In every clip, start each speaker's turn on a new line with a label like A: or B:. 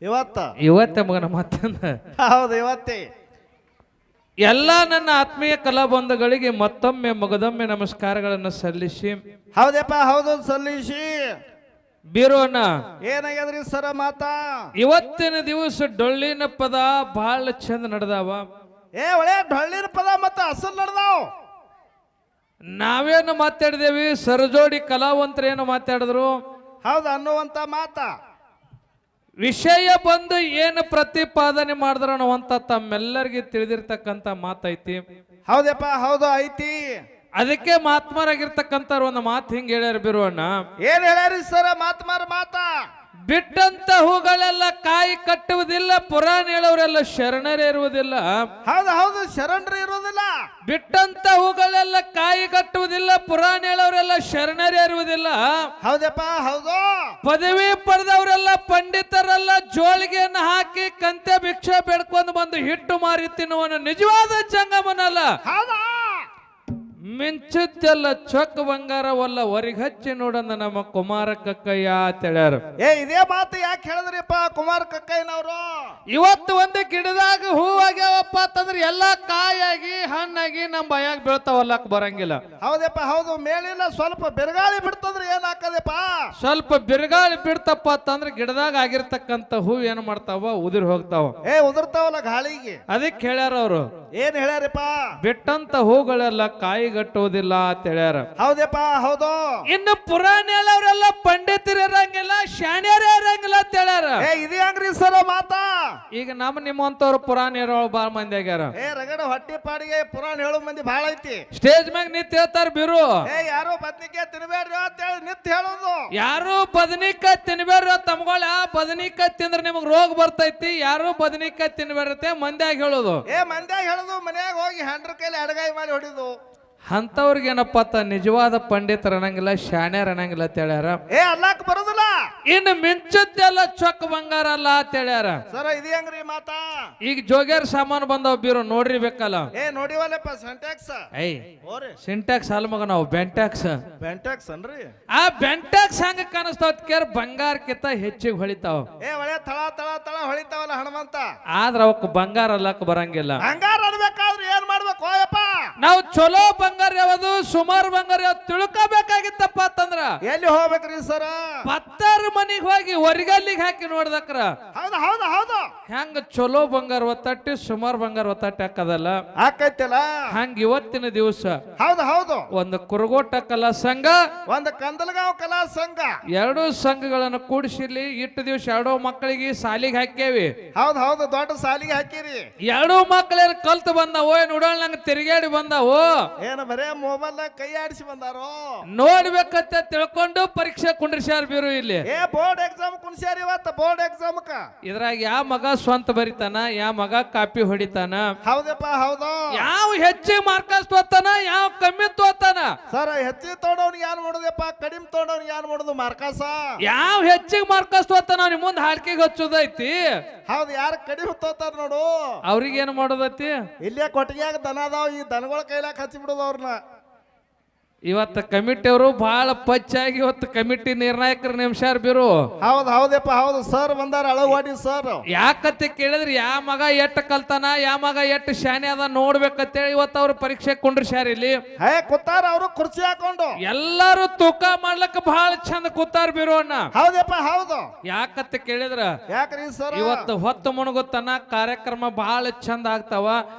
A: ಇವತ್ತೇ ಮಗನ ಮತ್ತಂದ
B: ಹೌದು ಇವತ್ತೇ.
A: ಎಲ್ಲ ನನ್ನ ಆತ್ಮೀಯ ಕಲಾಬಂಧುಗಳಿಗೆ ಮತ್ತೊಮ್ಮೆ ಮಗದೊಮ್ಮೆ ನಮಸ್ಕಾರಗಳನ್ನು ಸಲ್ಲಿಸಿ
B: ಹೌದಪ್ಪ ಹೌದು ಸಲ್ಲಿಸಿ
A: ಬೀರೋಣ
B: ಏನಾಗ್ಯದ್ರಿ ಸರ ಮಾತಾ
A: ಇವತ್ತಿನ ದಿವಸ ಡೊಳ್ಳಿನ ಪದ ಬಹಳ ಚಂದ ನಡೆದಾವ.
B: ಒಳ್ಳೆ ಡೊಳ್ಳಿನ ಪದ ಮತ್ತ ಅಸಲ್ ನಡೆದಾವ್.
A: ನಾವೇನು ಮಾತಾಡಿದೇವಿ, ಸರಜೋಡಿ ಕಲಾವಂತರೇನು ಮಾತಾಡಿದ್ರು
B: ಹೌದು ಅನ್ನುವಂತ ಮಾತಾ
A: ವಿಷಯ ಬಂದು ಏನು ಪ್ರತಿಪಾದನೆ ಮಾಡಿದ್ರ ಅಂತ ತಮ್ಮೆಲ್ಲರಿಗೆ ತಿಳಿದಿರ್ತಕ್ಕಂಥ ಮಾತೈತಿ.
B: ಹೌದಪ್ಪ ಹೌದು ಐತಿ.
A: ಅದಕ್ಕೆ ಮಾತ್ಮರಾಗಿರ್ತಕ್ಕಂಥ ಒಂದು ಮಾತು ಹಿಂಗ ಹೇಳ್ಯಾರ ಬಿರುವಣ್ಣ.
B: ಏನ್ ಹೇಳ್ಯಾರಿ ಸರ ಮಾತ್ಮಾರ ಮಾತಾ
A: ಬಿಟ್ಟಂತ ಹೂಗಳೆಲ್ಲ ಕಾಯಿ ಕಟ್ಟುವುದಿಲ್ಲ, ಪುರಾಣ ಹೇಳೋರೆಲ್ಲ ಶರಣರೇ ಇರುವುದಿಲ್ಲ.
B: ಹೌದು ಹೌದು ಶರಣರು ಇರುವುದಿಲ್ಲ.
A: ಬಿಟ್ಟಂತ ಹೂಗಳೆಲ್ಲ ಕಾಯಿ ಕಟ್ಟುವುದಿಲ್ಲ, ಪುರಾಣ ಹೇಳೋರೆಲ್ಲ ಶರಣರೇ ಇರುವುದಿಲ್ಲ.
B: ಹೌದಪ್ಪ ಹೌದು.
A: ಪದವಿ ಪಡೆದವರೆಲ್ಲ ಪಂಡಿತರೆಲ್ಲ ಜೋಳಿಗೆಯನ್ನು ಹಾಕಿ ಕಂತೆ ಭಿಕ್ಷೆ ಬೇಡ್ಕೊಂಡು ಬಂದು ಹಿಟ್ಟು ಮಾರಿ ತಿನ್ನುವನು ನಿಜವಾದ ಜಂಗಮನಲ್ಲ.
B: ಹೌದಾ
A: ಮಿಂಚುತ್ತೆಲ್ಲ ಚೊಕ್ಕ ಬಂಗಾರವಲ್ಲ ಹೊರಗಚ್ಚಿ ನೋಡಂದ ನಮ್ಮ ಕುಮಾರ ಕಕ್ಕಯ್ಯ ಅಂತೇಳ್ಯಾರ.
B: ಇದೇ ಮಾತು ಯಾಕೆ ಹೇಳಿದ್ರಿಪ್ಪ ಕುಮಾರ ಕಕ್ಕಯ್ಯನವರು?
A: ಇವತ್ತು ಒಂದು ಗಿಡದಾಗ ಹೂವಾಗ್ಯಾವಪ್ಪ ಅಂತಂದ್ರೆ ಎಲ್ಲಾ ಕಾಯಾಗಿ ಹಣ್ಣಾಗಿ ನಮ್ಮ ಬಾಯಾಗ ಬೀಳ್ತಾವಲ್ಲಕ್ ಬರಂಗಿಲ್ಲ.
B: ಹೌದಪ್ಪ ಹೌದು. ಮೇಲಿಲ್ಲ ಸ್ವಲ್ಪ ಬಿರುಗಾಳಿ ಬಿಡ್ತಂದ್ರೆ ಏನ್ ಹಾಕದಪ್ಪ?
A: ಸ್ವಲ್ಪ ಬಿರುಗಾಳಿ ಬಿಡ್ತಪ್ಪ ಅಂತಂದ್ರೆ ಗಿಡದಾಗ ಆಗಿರ್ತಕ್ಕಂಥ ಹೂ ಏನ್ ಮಾಡ್ತಾವ, ಉದುರಿ ಹೋಗ್ತಾವ.
B: ಉದುರ್ತಾವಲ್ಲ ಗಾಳಿಗೆ.
A: ಅದಕ್ಕೆ ಹೇಳ್ಯಾರ ಅವರು.
B: ಏನ್ ಹೇಳ್ಯಾರಪ್ಪ?
A: ಬಿಟ್ಟಂತ ಹೂಗಳೆಲ್ಲ ಕಾಯಿಗಟ್ಟುವುದಿಲ್ಲ ಅಂತ ಹೇಳ್ಯಾರ.
B: ಹೌದಪ್ಪ ಹೌದು.
A: ಇನ್ನು ಪುರಾಣ ಹೇಳೋರೆಲ್ಲ ಪಂಡಿತರು ಇರಂಗಿಲ್ಲ, ಶಾಣ್ಯರೇ ಇರಂಗಿಲ್ಲ ಅಂತ ಹೇಳ್ಯಾರ.
B: ಇದೇ ಅಂಗ್ರಿ ಸರ ಮಾತಾ.
A: ಈಗ ನಿಮ್ಮಂತವ್ರು ಪುರಾಣ ಹೇಳೋಳು ಬಾಳ ಮಂದಿ ಆಗ್ಯಾರ.
B: ರಗಡ ಹೊಟ್ಟಿ ಪಾಡಿಗೆ ಪುರಾಣ ಹೇಳೋ ಮಂದಿ ಬಹಳ ಐತಿ.
A: ಸ್ಟೇಜ್ ಮ್ಯಾಗ ನಿಂತ ಹೇಳ್ತಾರ ಬಿರು.
B: ಯಾರು ಬದ್ನಿಕಾಯಿ ತಿನ್ಬೇಡ್ರಿ ಅಂತ ಹೇಳಿ ನಿಂತ ಹೇಳೋದು.
A: ಯಾರು ಬದನಿಕಾಯಿ ತಿನ್ಬೇಡ್ರಿ ತಮ್ಗಳ, ಬದನಿಕಾಯಿ ತಿಂದ್ರೆ ನಿಮಗ್ ರೋಗ ಬರ್ತೈತಿ, ಯಾರು ಬದನಿಕಾಯಿ ತಿನ್ಬೇಡ್ರತೆ ಮಂದ್ಯಾಗ ಹೇಳೋದು.
B: ಮಂದ್ಯಾಗ ಹೇಳೋದು. ಮನ್ಯಾಗ ಹೋಗಿ ಹೆಂಡ್ರ ಕೈಲಿ ಅಡಗಾಯಿ ಮಾಡಿ ಹೊಡಿದು.
A: ಅಂತವ್ರಿಗೆ ಏನಪ್ಪ ನಿಜವಾದ ಪಂಡಿತರ ಅನ್ನಂಗಿಲ್ಲ, ಶಾಣ್ಯರ್ ಅನ್ನಂಗಿಲ್ಲ ಅಂತ ಹೇಳ್ಯಾರ.
B: ಅಲ್ಲಾಕ್ ಬರೋದಿಲ್ಲ.
A: ಇನ್ನು ಮಿಂಚದ್ದೆಲ್ಲ ಚೊಕ್ಕ ಬಂಗಾರ ಅಲ್ಲ ಅಂತ ಹೇಳ್ಯಾರ.
B: ಸರ ಇದೇ ಅಂಗ್ರಿ ಮಾತಾ.
A: ಈಗ ಜೋಗ್ಯಾರ ಸಾಮಾನು ಬಂದವ್ ಬೀರು ನೋಡ್ರಿ ಬೇಕಲ್ಲ.
B: ನೋಡಿವಲ್ಲಪ್ಪ ಸೆಂಟ್ಯಾಕ್ಸ್.
A: ಸಿಂಟ್ಯಾಕ್ಸ್ ಅಲ್ ಮಗ ನಾವು ಬೆಂಟ್ಯಾಕ್ಸ್.
B: ಬೆಂಟ್ಯಾಕ್ಸ್ ಅನ್ರಿ.
A: ಆ ಬೆಂಟ್ಯಾಕ್ಸ್ ಹಂಗ ಕಾಣಿಸ್ತಾವ ಕೇರ್ ಬಂಗಾರಕ್ಕಿಂತ ಹೆಚ್ಚಿಗೆ ಹೊಳಿತಾವ.
B: ಒಳ್ಳೆ ತಳ ತಳ ತಳ ಹೊಳಿತಾವಲ್ಲ ಹನುಮಂತ.
A: ಆದ್ರ ಅವಕ್ ಬಂಗಾರ ಅಲ್ಲಕ್ ಬರಂಗಿಲ್ಲ.
B: ಬಂಗಾರ ಅನ್ಬೇಕಾದ್ರೆ ಏನ್ ಮಾಡ್ಬೇಕು ಯಪ್ಪ?
A: ನಾವು ಚಲೋ ಬಂಗಾರ ಯಾವುದು, ಸುಮಾರು ಬಂಗಾರ ಯಾವ್ದು ತಿಳ್ಕೋಬೇಕಾಗಿತ್ತಪ್ಪ ಅಂತಂದ್ರ
B: ಎಲ್ಲಿ ಹೋಗ್ಬೇಕ್ರಿ ಸರ?
A: ಪತ್ತಾರ ಮನಿಗ್ ಹೋಗಿ ಹೊರಗಲ್ಲಿಗೆ ಹಾಕಿ ನೋಡ್ದಕ್ರ.
B: ಹೌದು ಹೌದು ಹೌದು.
A: ಹೆಂಗ ಚಲೋ ಬಂಗಾರ ಒತ್ತಟ್ಟಿ ಸುಮಾರು ಬಂಗಾರ ಒತ್ತಟ್ಟಿ ಹಾಕದಲ್ಲ
B: ಹಾಕೈತಿಲ್ಲ.
A: ಹಂಗ ಇವತ್ತಿನ ದಿವಸ
B: ಹೌದು ಹೌದು
A: ಒಂದು ಕುರುಗೋಟ ಕಲಾ ಸಂಘ,
B: ಒಂದು ಕಂದಲಗಾಂವ್ ಕಲಾ ಸಂಘ,
A: ಎರಡೂ ಸಂಘಗಳನ್ನು ಕೂಡಿಸಿರ್ಲಿ. ಇಟ್ಟು ದಿವಸ ಎರಡೂ ಮಕ್ಕಳಿಗೆ ಸಾಲಿಗೆ ಹಾಕ್ಯವಿ.
B: ಹೌದು ಹೌದು. ದೊಡ್ಡ ಸಾಲಿಗೆ ಹಾಕಿರಿ.
A: ಎರಡೂ ಮಕ್ಕಳೇನು ಕಲ್ತು ಬಂದಾವೋ, ನೋಡೋಣ ನಂಗೆ ತಿರುಗಾಡಿ ಬಂದಾವೋ,
B: ಏನು ಬರೇ ಮೊಬೈಲ್ ಕೈ ಆಡಿಸಿ ಬಂದಾರೋ
A: ನೋಡ್ಬೇಕಂತ ತಿಳ್ಕೊಂಡು ಪರೀಕ್ಷೆ ಕುಂಡ್ರಿಸ್ಯಾರ ಬೀರು ಇಲ್ಲಿ.
B: ಬೋರ್ಡ್ ಎಕ್ಸಾಮ್ ಕುಣಿಸ್ಯಾರ ಇವತ್ತು. ಬೋರ್ಡ್ ಎಕ್ಸಾಮ್
A: ಇದ್ರಾಗ ಯಾವ ಮಗ ಸ್ವಂತ ಬರಿತಾನ, ಯಾವ ಮಗ ಕಾಪಿ ಹೊಡಿತಾನ,
B: ಹೌದಪ್ಪ ಹೌದು.
A: ಯಾವ ಹೆಚ್ಚಿಗೆ ಮಾರ್ಕಸ್ ತೋತಾನ, ಯಾವ ಕಮ್ಮಿ ತೋತಾನ.
B: ಸರ್ ಹೆಚ್ಚಿಗೆ ತೊಗೊಂಡವ್ನಿಗೆ ಏನ್ ಮಾಡೋದಪ್ಪ, ಕಡಿಮೆ ತೊಗೊಂಡವ್ನಿಗೆ ಏನ್ ಮಾಡೋದು ಮಾರ್ಕಾಸ.
A: ಯಾವ ಹೆಚ್ಚಿಗೆ ಮಾರ್ಕಸ್ ತೋತಾನ ಅವ್ನಿಗೆ ಮುಂದೆ ಹಾಡ್ಕೆಗೆ ಹಚ್ಚೋದೈತಿ.
B: ಹೌದು. ಯಾರು ಕಡಿಮೆ ತೋತಾರ ನೋಡು
A: ಅವ್ರಿಗೆ ಏನ್ ಮಾಡೋದೈತಿ?
B: ಇಲ್ಲೇ ಕೊಟ್ಟಿಗೆಯಾಗ ದನ ಅದಾವ, ಈ ದನಗಳ ಕೈಲಾಕ ಹಚ್ಚಿ ಬಿಡೋದು ಅವ್ರನ್ನ.
A: ಇವತ್ತು ಕಮಿಟಿಯವರು ಬಹಳ ಪಚ್ಚಾಗಿ ಇವತ್ತು ಕಮಿಟಿ ನಿರ್ಣಾಯಕರು ನೇಮಸ್ಯಾರ ಬೀರು.
B: ಹೌದು ಹೌದಪ್ಪ ಹೌದು. ಸರ್ ಬಂದಾರ ಅಳವಾಡಿ ಸರ್.
A: ಯಾಕತ್ತೆ ಕೇಳಿದ್ರೆ ಯಾವ ಮಗ ಎಟ್ಟು ಕಲ್ತಾನ, ಯಾವ ಮಗ ಎಟ್ಟು ಶಾನೆ ಅದ ನೋಡ್ಬೇಕಂತೇಳಿ ಇವತ್ತು ಅವ್ರು ಪರೀಕ್ಷೆ ಕುಂಡ್ರಿಸ್ಯಾರ ಇಲ್ಲಿ.
B: ಕೂತಾರ ಅವರು ಕುರ್ಚಿ ಹಾಕೊಂಡು.
A: ಎಲ್ಲಾರು ತೂಕ ಮಾಡ್ಲಕ್ಕ ಬಹಳ ಚಂದ ಕೂತಾರ ಬೀರು ಅಣ್ಣ.
B: ಹೌದಪ್ಪ ಹೌದು.
A: ಯಾಕತ್ತೆ ಕೇಳಿದ್ರ
B: ಯಾಕ್ರಿ ಸರ್?
A: ಇವತ್ತು ಹೊತ್ತು ಮುಣಗುತ್ತನ ಕಾರ್ಯಕ್ರಮ ಬಹಳ ಚಂದ ಆಗ್ತಾವ.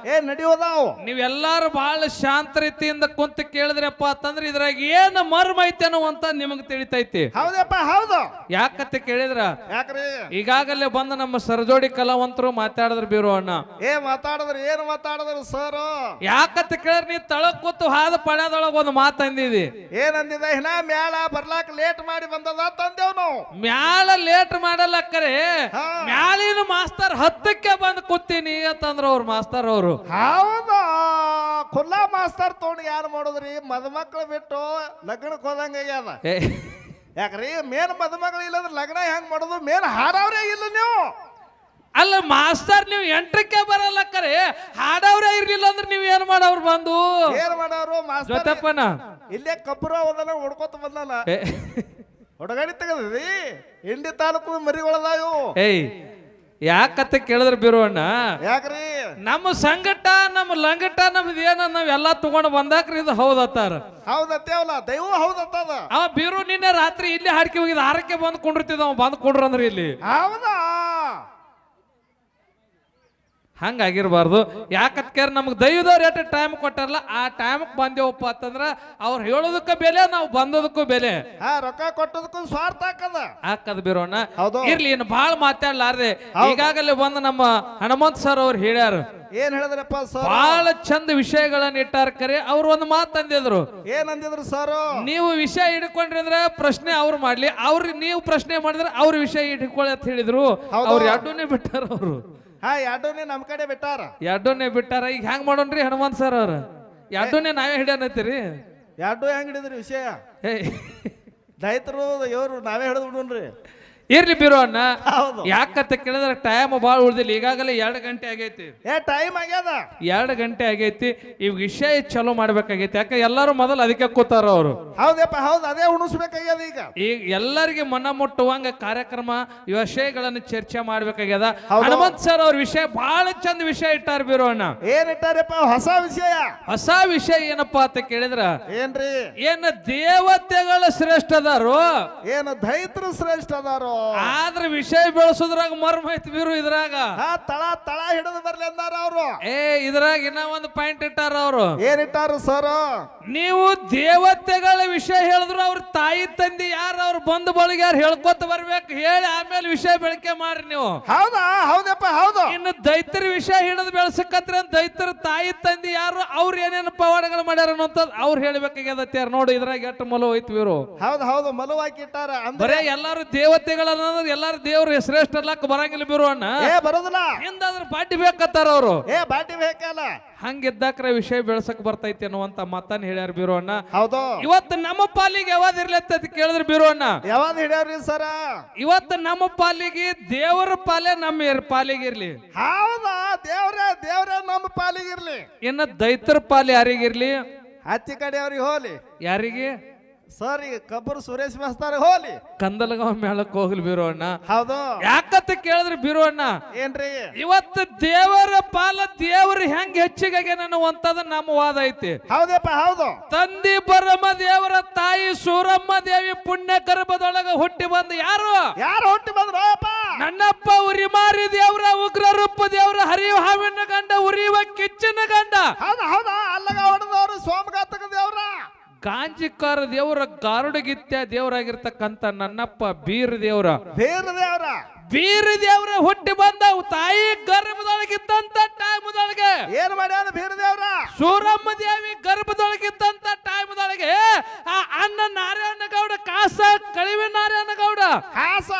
B: ನಡೆಯೋದಾವು.
A: ನೀವೆಲ್ಲಾರು ಬಹಳ ಶಾಂತ ರೀತಿಯಿಂದ ಕುಂತ ಕೇಳಿದ್ರಪ್ಪ ಅಂತಂದ್ರೆ ಇದ್ರಾಗ ಏನ್ ಮರ್ಮ ಐತೆ ಅಂತ ನಿಮಗ್ ತಿಳಿತೈತಿ.
B: ಹೌದಪ್ಪ ಹೌದು.
A: ಯಾಕತ್ತೆ ಕೇಳಿದ್ರ
B: ಯಾಕ್ರಿ
A: ಈಗಾಗಲೇ ಬಂದ ನಮ್ಮ ಸರಜೋಡಿ ಕಲಾವಂತರು ಮಾತಾಡಿದ್ರು ಬೀರು ಅಣ್ಣ.
B: ಮಾತಾಡಿದ್ರು ಏನ್ ಮಾತಾಡಿದ್ರು ಸರ್?
A: ಯಾಕತ್ತೆ ಕೇಳಿದ್ರೆ ನೀ ತಳಕ್ ಕೂತು ಹಾದ ಪಳ್ಯದೊಳಗ ಒಂದು ಮಾತಂದಿದಿ.
B: ಏನಂದಿದ? ಹಿನ ಮ್ಯಾಲ ಬರ್ಲಾಕ ಲೇಟ್ ಮಾಡಿ ಬಂದದ ತಂದೇವ್ ನಾವು.
A: ಮ್ಯಾಲ ಲೇಟ್ ಮಾಡಲ್ಲ ಕರೆ, ಮ್ಯಾಲಿನ ಮಾಸ್ತರ್ 10ಕ್ಕೆ ಬಂದು ಕೂತೀನಿ ಅಂತಂದ್ರ ಅವ್ರ ಮಾಸ್ತರ್ ಅವರು.
B: ಹೌದಾ? ಖುಲ್ಲಾ ಮಾಸ್ತರ್ ತಗೊಂಡು ಯಾರು ಮಾಡುದ್ರಿ? ಮದುಮಕ್ಳು ಬಿಟ್ಟು ಲಗ್ನಕ್ಕೆ ಹೋದಂಗ ಆಗ್ಯದ. ಯಾಕ್ರಿ ಮೇನ್ ಮದುಮಕ್ಳು ಇಲ್ಲಂದ್ರೆ ಲಗ್ನ ಹೆಂಗ್ ಮಾಡೋದು? ಮೇನ್ ಹಾಡವ್ರೇ ಇಲ್ಲ ನೀವು.
A: ಅಲ್ಲ ಮಾಸ್ತರ್ ನೀವು 8ಕ್ಕೆ ಬರಲ್ಲ ಕರೆ, ಹಾಡವ್ರೇ ಇರ್ಲಿಲ್ಲ ಅಂದ್ರೆ ನೀವ್ ಏನ್ ಮಾಡವ್ರು ಬಂದು?
B: ಏನ್ ಮಾಡವ್ರು ಮಾಸ್ತರ್?
A: ಜೊತೆಪ್ಪನ
B: ಇಲ್ಲೇ ಕಬ್ರ ಹೋದನ ಹುಡ್ಕೋತ ಬಂದಲ್ಲ. ಹುಡುಗಾಡಿ ತೆಗದ್ರಿ ಇಂಡಿ ತಾಲೂಕು ಮರಿಗೊಳದಾವು.
A: ಯಾಕತ್ತ ಕೇಳಿದ್ರೆ ಬೀರೋಣ್ಣ,
B: ಯಾಕ್ರಿ
A: ನಮ್ಮ ಸಂಗಟ ನಮ್ಮ ಲಂಗಟ ನಮ್ದು ಏನ ನಾವೆಲ್ಲಾ ತಗೊಂಡು ಬಂದಾಕ್ರಿ ಇದು ಹೌದತ್ತಾರ.
B: ಹೌದತ್ತೇವಲ್ಲ ದೈವ ಹೌದತ್ತದ.
A: ಅವ ಬೀರು ನಿನ್ನೆ ರಾತ್ರಿ ಇಲ್ಲಿ ಹಾಡ್ಕಿ ಹೋಗಿದ, ಹಾರಕ್ಕೆ ಬಂದು ಕುಂಡಿರ್ತಿದ್ದ ಅವ, ಬಂದು ಕುಂಡ್ರ ಅಂದ್ರೆ ಇಲ್ಲಿ
B: ಹೌದಾ?
A: ಹಂಗಾಗಿರ್ಬಾರ್ದು. ಯಾಕತ್ ಕೇರ್ ನಮ್ಗೆ ದೈವದವ್ರು ಎಷ್ಟು ಟೈಮ್ ಕೊಟ್ಟಾರಲ್ಲ ಆ ಟೈಮಕ್ಕೆ ಬಂದೇವಪ್ಪ ಅಂತಂದ್ರ ಅವ್ರು ಹೇಳೋದಕ್ಕೂ ಬೆಲೆ, ನಾವು ಬಂದೋದಕ್ಕೂ ಬೆಲೆ.
B: ರೊಕ್ಕ ಕೊಟ್ಟದಕ್ಕೂ ಸ್ವಾರ್ಥ
A: ಹಾಕದ್ ಬೀರೋಣ.
B: ಹೌದು.
A: ಇರ್ಲಿ ಇನ್ನು ಬಾಳ ಮಾತಾಡ್ಲಾರ್ದೆ ಈಗಾಗಲೇ ಬಂದು ನಮ್ಮ ಹನುಮಂತ್ ಸರ್ ಅವ್ರು ಹೇಳ್ಯಾರ.
B: ಏನ್ ಹೇಳಿದ್ರಪ್ಪ ಸರ್?
A: ಬಹಳ ಚಂದ ವಿಷಯಗಳನ್ನ ಇಟ್ಟಾರ. ಕರೆ ಅವ್ರು ಒಂದು ಮಾತು ಅಂದಿದ್ರು.
B: ಏನ್ ಅಂದಿದ್ರು ಸರ್?
A: ನೀವು ವಿಷಯ ಹಿಡ್ಕೊಂಡ್ರಿ ಅಂದ್ರೆ ಪ್ರಶ್ನೆ ಅವ್ರು ಮಾಡ್ಲಿ, ನೀವು ಪ್ರಶ್ನೆ ಮಾಡಿದ್ರೆ ಅವ್ರ ವಿಷಯ ಹಿಡ್ಕೊಳ್ಳಿ ಅಂತ ಹೇಳಿದ್ರು. ಅವ್ರು ಎರಡೂನೇ ಬಿಟ್ಟಾರ. ಅವರು
B: ಎರಡೂನೇ ನಮ್ ಕಡೆ ಬಿಟ್ಟಾರ.
A: ಎರಡೂನೇ ಬಿಟ್ಟಾರ. ಈಗ ಹೆಂಗ್ ಮಾಡೋಣ್ರಿ ಹನುಮಂತ್ ಸರ್ ಅವ್ರ? ಎರಡೂನೇ ನಾವೇ ಹಿಡಿಯನತ್ತೀರಿ.
B: ಎರಡು ಹೆಂಗ್ ಹಿಡಿದ್ರಿ ವಿಷಯ? ದೈತರು ಇವ್ರು ನಾವೇ ಹಿಡಿದು ಬಿಡೋಣ್ರಿ.
A: ಇರ್ಲಿ ಬೀರೋ ಅಣ್ಣ.
B: ಹೌದು.
A: ಯಾಕಂತ ಕೇಳಿದ್ರೆ ಟೈಮ್ ಭಾಳ ಉಳ್ದಿಲ್ಲ. ಈಗಾಗಲೇ 2 ಗಂಟೆ ಆಗೈತಿ.
B: ಟೈಮ್ ಆಗ್ಯದ.
A: 2 ಗಂಟೆ ಆಗೈತಿ. ಈ ವಿಷಯ ಚಲೋ ಮಾಡ್ಬೇಕಾಗೈತಿ. ಯಾಕೆ ಎಲ್ಲರೂ ಮೊದಲು ಅದಕ್ಕೆ ಕೂತಾರ ಅವರು.
B: ಹೌದಪ್ಪ ಹೌದು, ಅದೇ ಉಣಿಸ್ಬೇಕಾಗ್ಯದ. ಈಗ
A: ಎಲ್ಲರಿಗೆ ಮನ ಮುಟ್ಟುವಂಗ ಕಾರ್ಯಕ್ರಮ ವಿಷಯಗಳನ್ನು ಚರ್ಚೆ ಮಾಡ್ಬೇಕಾಗ್ಯದ. ಹನುಮಂತ್ ಸರ್ ಅವ್ರ ವಿಷಯ ಬಹಳ ಚಂದ ವಿಷಯ ಇಟ್ಟಾರ ಬೀರೋ ಅಣ್ಣ.
B: ಏನ್ ಇಟ್ಟಾರಪ್ಪ? ಹೊಸ ವಿಷಯ.
A: ಹೊಸ ವಿಷಯ ಏನಪ್ಪಾ ಅಂತ ಕೇಳಿದ್ರ
B: ಏನ್ರಿ?
A: ಏನ ದೇವತೆಗಳು ಶ್ರೇಷ್ಠ ಅದಾರು,
B: ಏನು ದೈತ್ರು ಶ್ರೇಷ್ಠ ಅದಾರು.
A: ಆದ್ರೆ ವಿಷಯ ಬೆಳೆಸೋದ್ರಾಗ ಮರ್ಮ ಐತಿ ಬೀರು. ಇದ್ರಾಗ
B: ತಳ ತಳ ಹಿಡಿದು ಬರ್ಲಿ ಅಂದಾರ ಅವರು.
A: ಇದ್ರಾಗ ಇನ್ನ ಒಂದು ಪಾಯಿಂಟ್ ಇಟ್ಟಾರ ಅವರು.
B: ಏನ್ ಇಟ್ಟಾರು ಸರ್?
A: ನೀವು ದೇವತೆಗಳ ವಿಷಯ ಹೇಳಿದ್ರು ಅವ್ರ ತಾಯಿ ತಂದೆ ಯಾರು, ಅವ್ರ ಬಂಧು ಬಳಗ ಯಾರು ಹೇಳ್ಕೊತ ಬರ್ಬೇಕು. ಹೇಳಿ ಆಮೇಲೆ ವಿಷಯ ಬೆಳಕೆ ಮಾಡ್ರಿ ನೀವು.
B: ಹೌದಾ? ಹೌದಪ್ಪ ಹೌದು.
A: ಇನ್ನು ದೈತರ ವಿಷಯ ಹಿಡಿದು ಬೆಳೆಸಕತ್ರ ದೈತರ ತಾಯಿ ತಂದೆ ಯಾರು, ಅವ್ರು ಏನೇನು ಪವಾಡಗಳು ಮಾಡ್ಯಾರ ಅನ್ನೋಂಥದ್ದು ಅವ್ರು ಹೇಳ್ಬೇಕಾಗ್ಯದ. ನೋಡಿ ಇದ್ರಾಗ ಎಷ್ಟು ಮಲು ಐತಿ ಬೀರು.
B: ಹೌದು ಹೌದು, ಮಲುವಾಕಿ ಇಟ್ಟಾರ.
A: ಬರೇ ಎಲ್ಲಾರು ದೇವತೆಗಳ ಎಲ್ಲಾರು ದೇವ್ರು ಶ್ರೇಷ್ಠ ಅಲ್ಲಕ್ಕ ಬರಂಗಿಲ್ಲ ಬೀರು ಅಣ್ಣ.
B: ಬರೋದಿಲ್ಲ.
A: ಹಿಂದಾದ್ರ ಬಾಟಿ ಬೇಕತ್ತಾರ ಅವರು.
B: ಬಾಟಿ ಬೇಕಲ್ಲ.
A: ಹಂಗಿದ್ದಾಕ್ರೆ ವಿಷಯ ಬೆಳ್ಸಕ್ ಬರ್ತೈತಿ ಅನ್ನುವಂತ ಮಾತನ್ನ ಹೇಳ್ಯಾರ ಬೀರು ಅಣ್ಣ.
B: ಹೌದು.
A: ಇವತ್ತು ನಮ್ಮ ಪಾಲಿಗೆ ಯಾವ್ದು ಇರ್ಲತ್ತ ಕೇಳಿದ್ರೆ ಬೀರು ಅಣ್ಣ,
B: ಯಾವ್ದು ಹಿಡಿಯವ್ರಿ ಸರ?
A: ಇವತ್ತು ನಮ್ಮ ಪಾಲಿಗೆ ದೇವರ ಪಾಲೆ ನಮ್ಮ ಪಾಲಿಗೆ ಇರ್ಲಿ.
B: ಹೌದಾ? ದೇವ್ರೇ ನಮ್ಮ ಪಾಲಿಗಿರ್ಲಿ.
A: ಇನ್ನ ದೈತರ ಪಾಲಿ ಯಾರಿಗಿರ್ಲಿ?
B: ಹತ್ತಿ ಕಡೆ ಅವ್ರಿಗೆ ಹೋಲಿ.
A: ಯಾರಿಗೆ
B: ಸರ್? ಈಗ ಕಬ್ಬರು ಸುರೇಶ್ ಮಾಸ್ತಾರ ಹೋಲಿ.
A: ಕಂದಲಗಾಂವ್ ಮೇಳಕ್ ಹೋಗ್ಲಿ ಬೀರು ಅಣ್ಣ.
B: ಹೌದು.
A: ಯಾಕಂತ ಕೇಳಿದ್ರೆ ಬೀರು ಅಣ್ಣ,
B: ಏನ್ರಿ?
A: ಇವತ್ತು ದೇವರ ಪಾಲ ದೇವರು ಹೆಂಗ್ ಹೆಚ್ಚಿಗೆ ಅನ್ನುವಂಥದ್ದು ನಮ್ಮ ವಾದ ಐತಿ.
B: ಹೌದಪ್ಪ ಹೌದು.
A: ತಂದಿ ಬರಮ್ಮ ದೇವರ ತಾಯಿ ಸೂರಮ್ಮ ದೇವಿ ಪುಣ್ಯ ಗರ್ಭದೊಳಗ ಹುಟ್ಟಿ ಬಂದು ಯಾರು
B: ಹುಟ್ಟಿ ಬಂದ್ರು?
A: ನನ್ನಪ್ಪ ಉರಿಮಾರಿ ದೇವ್ರ, ಉಗ್ರ ರೂಪ ದೇವ್ರ, ಹರಿಯುವ ಹಾವಿನ ಗಂಡ, ಉರಿಯುವ ಕಿಚ್ಚಿನ ಗಂಡ.
B: ಹೌದಾ? ಅಲ್ಲಗ ಹೊಡೆದವರು ಸೋಮಘಾತಕ ದೇವ್ರ,
A: ಗಾಂಜಿಕಾರ ದೇವರ, ಗಾರುಡಗಿತ್ಯ ದೇವರಾಗಿರ್ತಕ್ಕಂಥ ನನ್ನಪ್ಪ ಬೀರ ದೇವ್ರ, ಬೀರ ದೇವ್ರ ಹುಟ್ಟಿ ಬಂದ ತಾಯಿ ಗರ್ಭದೊಳಗಿದ್ದಂತ ಟೈಮ್ದೊಳಗೆ
B: ಏನ್ ಮಾಡ್ಯಾನ ಬೀರ ದೇವ್ರ?
A: ಸೂರಮ್ಮ ದೇವಿ ಗರ್ಭದೊಳಗಿದ್ದಂತ ಟೈಮ್ದೊಳಗೆ ಆ ಅಣ್ಣ ನಾರಾಯಣ ಗೌಡ, ಕಾಸ ಕಳಿವೆ ನಾರಾಯಣ ಗೌಡ,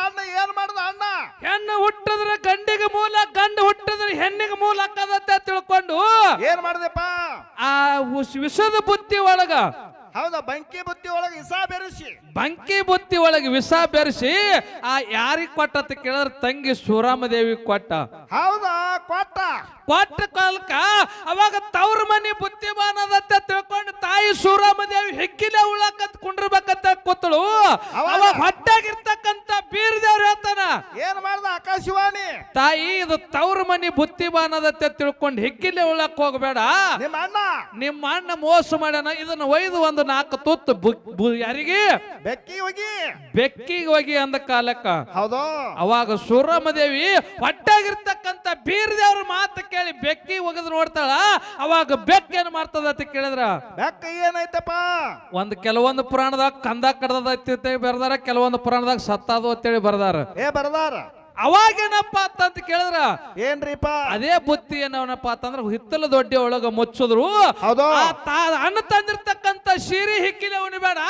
B: ಅಣ್ಣ ಏನ್ ಮಾಡ್ದ? ಅಣ್ಣ
A: ಹೆಣ್ಣು ಹುಟ್ಟಿದ್ರೆ ಗಂಡಿಗೆ ಮೂಲ, ಗಂಡು ಹುಟ್ಟಿದ್ರೆ ಹೆಣ್ಣಿಗೆ ಮೂಲ ಅಕ್ಕದತ್ತೆ ತಿಳ್ಕೊಂಡು
B: ಏನ್ ಮಾಡ್ದಪ್ಪ?
A: ಆ ವಿಷದ ಬುತ್ತಿ ಒಳಗ,
B: ಹೌದಾ, ಬಂಕಿ ಬುತ್ತಿ ಒಳಗೆ
A: ವಿಷ ಬೆರೆಸಿ ಆ ಯಾರಿಗ್ ಕೊಟ್ಟ ಅಂತ ಕೇಳಿದ್ರೆ ತಂಗಿ ಸೂರಮ್ಮದೇವಿ ಕೊಟ್ಟ.
B: ಹೌದಾ?
A: ಕೊಟ್ಟ ಕಾಲಕ್ಕ ಅವಾಗ ತವ್ರ ಮನಿ ಬುದ್ಧಿಮಾನದತ್ತೆ ತಿಳ್ಕೊಂಡು ತಾಯಿ ಸೂರಮ್ಮದೇವಿ ಹೆಕ್ಕಿಲೆ ಉಳಕತ್ ಕುಂಡ್ರಬೇಕಂತ ಕೂತಳು. ಅವಾಗ ಹೊಟ್ಟಾಗಿರ್ತಕ್ಕಂತ ಬೀರದೇವ್ರು ಹೇಳ್ತಾನ,
B: ಏನ್ ಮಾಡ್ದ ಆಕಾಶವಾಣಿ?
A: ತಾಯಿ ಇದು ತವ್ರ ಮನಿ ಬುದ್ಧಿಮಾನದತ್ತೆ ತಿಳ್ಕೊಂಡು ಹೆಕ್ಕಿಲೆ ಉಳಕ್ ಹೋಗ್ಬೇಡ, ನಿಮ್ಮ ಅಣ್ಣ ಮೋಸ ಮಾಡ್ಯಾನ, ಇದನ್ನ ಒಯ್ದು ಒಂದು 4 ತುತ್ತು ಯಾರಿಗೆ ಬೆಕ್ಕಿಗೆ ಹೋಗಿ ಅಂದ ಕಾಲಕ್ಕ.
B: ಹೌದು.
A: ಅವಾಗ ಸೂರಮ್ಮದೇವಿ ಹೊಟ್ಟಾಗಿರ್ತಕ್ಕಂತ ಬೀರದೇವ್ರ ಮಾತು ಕೇಳಿ ಬೆಕ್ಕಿ ಒಗದ್ ನೋಡ್ತಾಳ. ಅವಾಗ ಬೆಕ್ಕ ಏನ್ ಮಾಡ್ತದ ಅಂತ ಕೇಳಿದ್ರ,
B: ಬೆಕ್ಕ ಏನೈತಪ್ಪ?
A: ಕೆಲವೊಂದು ಪುರಾಣದಾಗ ಕಂದ ಕಡ್ದೈತಿ ಬರ್ದಾರ, ಕೆಲವೊಂದು ಪುರಾಣದಾಗ ಸತ್ತಾದು ಅಂತೇಳಿ ಬರ್ದಾರ. ಅವಾಗೇನಪ್ಪ ಅಂತ ಕೇಳಿದ್ರ
B: ಏನ್ರಿಪ್ಪ?
A: ಅದೇ ಬುತ್ತಿ ಏನವನಪ್ಪ ಅಂತಂದ್ರ ಹಿತ್ತಲ ದೊಡ್ಡಿ ಒಳಗ ಮುಚ್ಚಿದ್ರು. ಅಣ್ಣ ತಂದಿರ್ತಕ್ಕಂತ ಸೀರೆ ಹಿಕ್ಕಿಲೆ ಉಣಿಬೇಡ,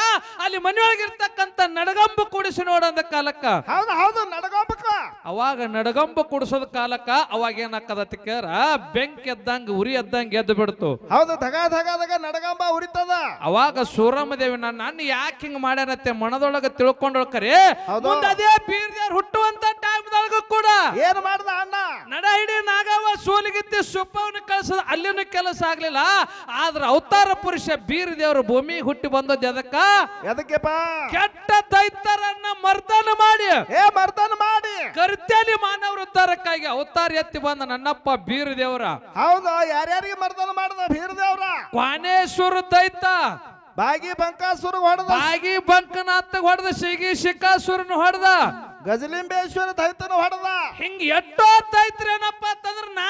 A: ಅಲ್ಲಿ ಮನೆಯೊಳಗಿರ್ತಕ್ಕಂತ ನಡಗಂಬ ಕೂಡಿಸಿ ನೋಡಂದ ಕಾಲಕ್ಕ.
B: ಹೌದು ನಡಗಂಬಕ್ಕ.
A: ಅವಾಗ ನಡಗಂಬ ಕೂಡಿಸೋದ ಕಾಲಕ್ಕ ಅವಾಗ ಏನಾಕದತ್ತ ಕೇಳ ಬೆಂಕಿ ಎದ್ದಂಗ ಉರಿ ಎದ್ದಂಗ ಎದ್ದು ಬಿಡ್ತು.
B: ಹೌದು, ಧಗ ನಡಗಂಬ ಉರಿತದ.
A: ಅವಾಗ ಸೂರಮ್ಮದೇವಿ ನನ್ನ ಯಾಕೆ ಹಿಂಗ ಮಾಡ್ಯಾರತ್ತೆ ಮನದೊಳಗ ತಿಳ್ಕೊಂಡೊಳ್ಕರಿ ಅದೇ ಬೀರ್ದೇವ್ರು ಹುಟ್ಟುವಂತ ಟೈಮ್ ಕೂಡ
B: ಏನ್ ಮಾಡ್ದ ಅಣ್ಣ?
A: ನಡ ಹಿಡಿ ನಾಗವ ಸೋಲಿಗಿತ್ತಿ ಸುಪ್ಪವನ್ನ ಕಳಿಸದ ಅಲ್ಲಿನ ಕೆಲಸ ಆಗ್ಲಿಲ್ಲ. ಆದ್ರ ಅವತಾರ ಪುರುಷ ಬೀರ ದೇವರು ಭೂಮಿಗೆ ಹುಟ್ಟಿ ಬಂದದ್ದು
B: ಎದಕ್ಕೆಪ್ಪ?
A: ಕೆಟ್ಟ ದೈತ್ಯರನ್ನ ಮರ್ದನ ಮಾಡಿ
B: ಕರ್ತೇಲಿ
A: ಮಾನವ ಉದ್ಧಾರ ಮಾಡೋದಕ್ಕಾಗಿ ಅವತಾರ ಎತ್ತಿ ಬಂದ ನನ್ನಪ್ಪ ಬೀರ ದೇವ್ರ.
B: ಹೌದು, ಯಾರ್ಯಾರಿಗೆ ಮರ್ದನ ಮಾಡ್ದ ಬೀರದೇವ್ರ?
A: ಕ್ವಾನೇಶ್ವರ ದೈತ,
B: ಬಾಗಿ ಬಂಕಾಸುರ ಹೊಡೆದ,
A: ಬಾಗಿ ಬಂಕನಾಥ ಹೊಡೆದ, ಶಿಗಿ ಶಿಕಾಸುರನ ಹೊಡೆದ,
B: ಗಜಲಿಂಬೇಶ್ವರ ದೈತನ ಹೊಡೆದ.
A: ಹಿಂಗ ಎಷ್ಟೋ ದೈತ್ರು ಏನಪ್ಪ ಅಂತಂದ್ರ ನಾ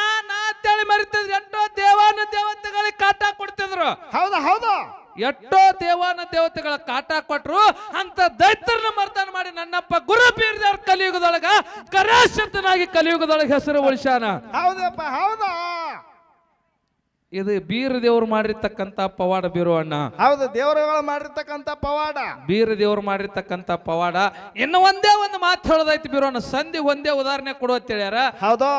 A: ಅಂತೇಳಿ ಮರಿತಿದ್ರು. ಎಷ್ಟೋ ದೇವಾನ ದೇವತೆಗಳಿಗೆ ಕಾಟ ಕೊಡ್ತಿದ್ರು.
B: ಹೌದು ಹೌದು,
A: ಎಷ್ಟೋ ದೇವಾನ ದೇವತೆಗಳ ಕಾಟ ಕೊಟ್ರು. ಅಂತ ದೈತ್ಯರನ್ನ ಮರ್ದಾನ ಮಾಡಿ ನನ್ನಪ್ಪ ಗುರು ಬೀರದೇವ್ರ ಕಲಿಯುಗದೊಳಗ ಕರಾಶಕ್ತನಾಗಿ ಕಲಿಯುಗದೊಳಗೆ ಹೆಸರು ಉಳಿಸ್ಯಾನ.
B: ಹೌದಪ್ಪ ಹೌದಾ.
A: ಇದು ಬೀರ ದೇವ್ರು ಮಾಡಿರ್ತಕ್ಕಂತ ಪವಾಡ ಬೀರು ಅಣ್ಣ.
B: ಹೌದು, ದೇವರುಗಳು ಮಾಡಿರ್ತಕ್ಕಂತ ಪವಾಡ,
A: ಬೀರ ದೇವ್ರು ಮಾಡಿರ್ತಕ್ಕಂತ ಪವಾಡ. ಇನ್ನು ಒಂದೇ ಒಂದು ಮಾತು ಹೇಳೋದೈತಿ ಬೀರು ಅಣ್ಣ. ಸಂಧಿ ಒಂದೇ ಉದಾಹರಣೆ ಕೊಡುವತ್ತ ಹೇಳ್ಯಾರ.
B: ಹೌದು,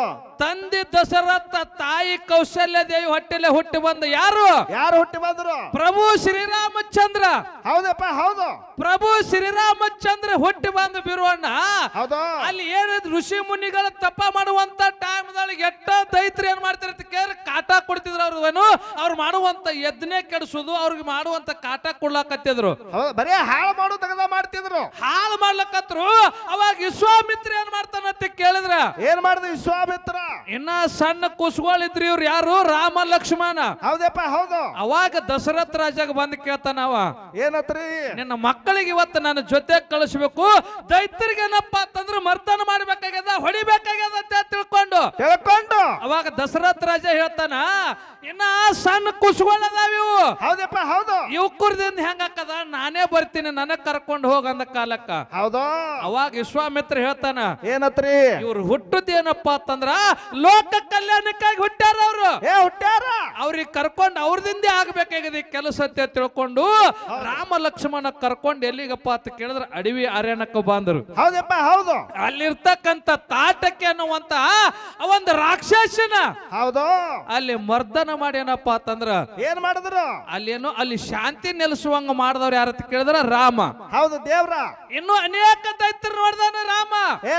A: ತಂದೆ ದಶರಥ, ತಾಯಿ ಕೌಶಲ್ಯ ದೇವಿ ಹೊಟ್ಟೆಲೆ ಹುಟ್ಟಿ ಬಂದ ಯಾರು?
B: ಯಾರು ಹುಟ್ಟಿ ಬಂದ್ರು?
A: ಪ್ರಭು ಶ್ರೀರಾಮಚಂದ್ರ.
B: ಹೌದಪ್ಪ ಹೌದು,
A: ಪ್ರಭು ಶ್ರೀರಾಮಚಂದ್ರ ಹುಟ್ಟಿ ಬಂದ ಬಿರುವಣ್ಣ.
B: ಹೌದು,
A: ಅಲ್ಲಿ ಏನಿದ್ ಋಷಿ ಮುನಿಗಳ ತಪ ಮಾಡುವಂತ ಟೈಮ್ದೊಳಗೆ ಎಷ್ಟ ದೈತ್ರಿ ಏನ್ ಮಾಡ್ತಾರೆ ಅಂತ ಕೇಳಿ ಕಾಟ ಕೊಡ್ತಿದ್ರು. ಅವ್ರು ಮಾಡುವಂತ ಯಜ್ಞೆ ಕೆಡಿಸೋದು, ಅವ್ರಿಗೆ ಮಾಡುವಂತ ಕಾಟ ಕೊಡ್ಲಾಕತ್ತಿದ್ರು.
B: ಬರೀ ಹಾಳು ಮಾಡು ತೆಗೆದ ಮಾಡ್ತಿದ್ರು,
A: ಹಾಳು ಮಾಡ್ಲಕತ್ರು. ಅವಾಗ ವಿಶ್ವಾಮಿತ್ರ ಏನ್ ಮಾಡ್ತಾನಂತ ಕೇಳಿದ್ರ,
B: ಏನ್ ಮಾಡಿದ ವಿಶ್ವಾಮಿತ್ರ?
A: ಇನ್ನ ಸಣ್ಣ ಕುಸ್ಗಳಿದ್ರಿ ಇವ್ರು ಯಾರು? ರಾಮ ಲಕ್ಷ್ಮಣ.
B: ಹೌದಪ್ಪ ಹೌದು.
A: ಅವಾಗ ದಶರಥ ರಾಜಾಗ ಬಂದ್ ಕೇಳ್ತಾನವ,
B: ಏನತ್ರಿ?
A: ನಿನ್ನ ಮಕ್ಕಳಿಗೆ ಇವತ್ತು ನನ್ನ ಜೊತೆ ಕಳಿಸ್ಬೇಕು. ದೈತ್ಯರಿಗೆ ಏನಪ್ಪ ಅಂತಂದ್ರೆ ಮರ್ದನ ಮಾಡ್ಬೇಕಾಗ್ಯದ, ಹೊಡಿಬೇಕಾಗ್ಯದ ಅಂತ ತಿಳ್ಕೊಂಡು ಅವಾಗ ದಶರಥ ರಾಜ ಹೇಳ್ತಾನ, ಇನ್ನ ಸಣ್ಣ ಕುಸ್ಗಳದಾವಿವು.
B: ಹೌದಪ್ಪ ಹೌದು.
A: ಯುವಕರದಿಂದ ಹೆಂಗಾಕದ, ನಾನೇ ಬರ್ತೀನಿ, ನನಗ್ ಕರ್ಕೊಂಡು ಹೋಗಂದ ಕಾಲಕ್ಕ.
B: ಹೌದು.
A: ಅವಾಗ ವಿಶ್ವಾಮಿತ್ರ ಹೇಳ್ತಾನ,
B: ಏನತ್ರಿ?
A: ಇವ್ರು ಹುಟ್ಟುದೇನಪ್ಪ ಅಂತಂದ್ರ ಲೋಕ ಕಲ್ಯಾಣಕ್ಕಾಗಿ ಹುಟ್ಟ್ಯಾರ. ಅವ್ರು
B: ಹುಟ್ಟ್ಯಾರ,
A: ಅವ್ರಿಗೆ ಕರ್ಕೊಂಡು ಅವ್ರದಿಂದ ಆಗ್ಬೇಕಾಗಿದೆ ಕೆಲಸ ಅಂತ ತಿಳ್ಕೊಂಡು ರಾಮ ಲಕ್ಷ್ಮಣ ಕರ್ಕೊಂಡು ಎಲ್ಲಿಗಪ್ಪ ಅಂತ ಕೇಳಿದ್ರ ಅಡವಿ ಅರಣ್ಯಕ್ಕೆ ಬಂದ್ರು.
B: ಹೌದಪ್ಪ ಹೌದು.
A: ಅಲ್ಲಿರ್ತಕ್ಕಂಥ ತಾಟಕ್ಕೆ ಅನ್ನುವಂತ ಒಂದು ರಾಕ್ಷಸನ
B: ಹೌದು
A: ಅಲ್ಲಿ ಮರ್ದನ ಮಾಡಿ ಏನಪ್ಪಾ ಅಂತಂದ್ರ
B: ಏನ್ ಮಾಡಿದ್ರು?
A: ಅಲ್ಲಿ ಶಾಂತಿ ನೆಲೆಸುವಂಗ ಮಾಡಿದವ್ರು ಯಾರತ್ತ ಕೇಳಿದ್ರ ರಾಮ.
B: ಹೌದು, ದೇವ್ರ.
A: ಇನ್ನು ಅನೇಕ ದೈತ್ಯರು ಹೊಡೆದಾನ ರಾಮ.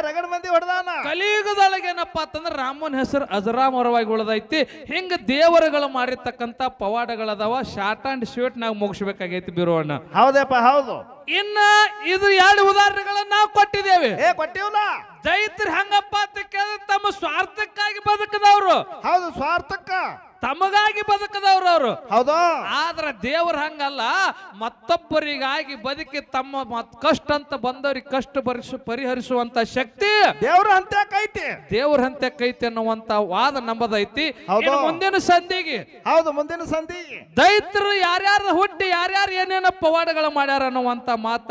B: ರಗಡ ಮಂದಿ ಹೊಡೆದಾನ.
A: ಕಲಿಯುಗದೊಳಗೆ ಏನಪ್ಪಾ ಅಂತಂದ್ರ ರಾಮನ ಹೆಸರು ಅಜರಾಮರವಾಗಿ ಉಳಿದೈತಿ. ಹಿಂಗ ದೇವರುಗಳು ಮಾಡಿರ್ತಕ್ಕಂಥ ಪವಾಡಗಳದಾವ. ಶಾರ್ಟ್ ಅಂಡ್ ಸ್ವೀಟ್ ನಾವು ಮುಗಿಸ್ಬೇಕಾಗೈತಿ ಬಿರೋಣ.
B: ಹೌದಪ್ಪ ಹೌದು.
A: ಇನ್ನ ಇದು 2 ಉದಾಹರಣೆಗಳನ್ನ ನಾವು ಕೊಟ್ಟಿದ್ದೇವೆ.
B: ಕೊಟ್ಟಿವಲ್ಲ.
A: ದೈತ್ಯರು ಹಂಗಪ್ಪ ಅಂತ ಕೇಳಿದ್ರೆ ತಮ್ಮ ಸ್ವಾರ್ಥಕ್ಕಾಗಿ ಬದುಕದವ್ರು.
B: ಹೌದು, ಸ್ವಾರ್ಥಕ್ಕ
A: ತಮಗಾಗಿ ಬದುಕದವ್ರು ಅವರು.
B: ಹೌದು.
A: ಆದ್ರ ದೇವ್ರ ಹಂಗಲ್ಲ, ಮತ್ತೊಬ್ಬರಿಗಾಗಿ ಬದುಕಿ ತಮ್ಮ ಕಷ್ಟ ಅಂತ ಬಂದವ್ರಿಗೆ ಕಷ್ಟ ಪರಿಹರಿಸುವಂತ ಶಕ್ತಿ
B: ದೇವ್ರ ಹಂತಕ್ಕೈತಿ.
A: ದೇವ್ರ ಹಂತಕ್ಕೈತಿ ಅನ್ನುವಂತ ವಾದ ನಂಬದೈತಿ. ಮುಂದಿನ ಸಂಧಿಗೆ
B: ಹೌದು, ಮುಂದಿನ ಸಂಧಿಗೆ
A: ದೈತ್ಯರು ಯಾರ್ಯಾರು ಹುಟ್ಟಿ ಯಾರ್ಯಾರು ಏನೇನ ಪವಾಡಗಳು ಮಾಡ್ಯಾರ ಅನ್ನುವಂತ ಮಾತ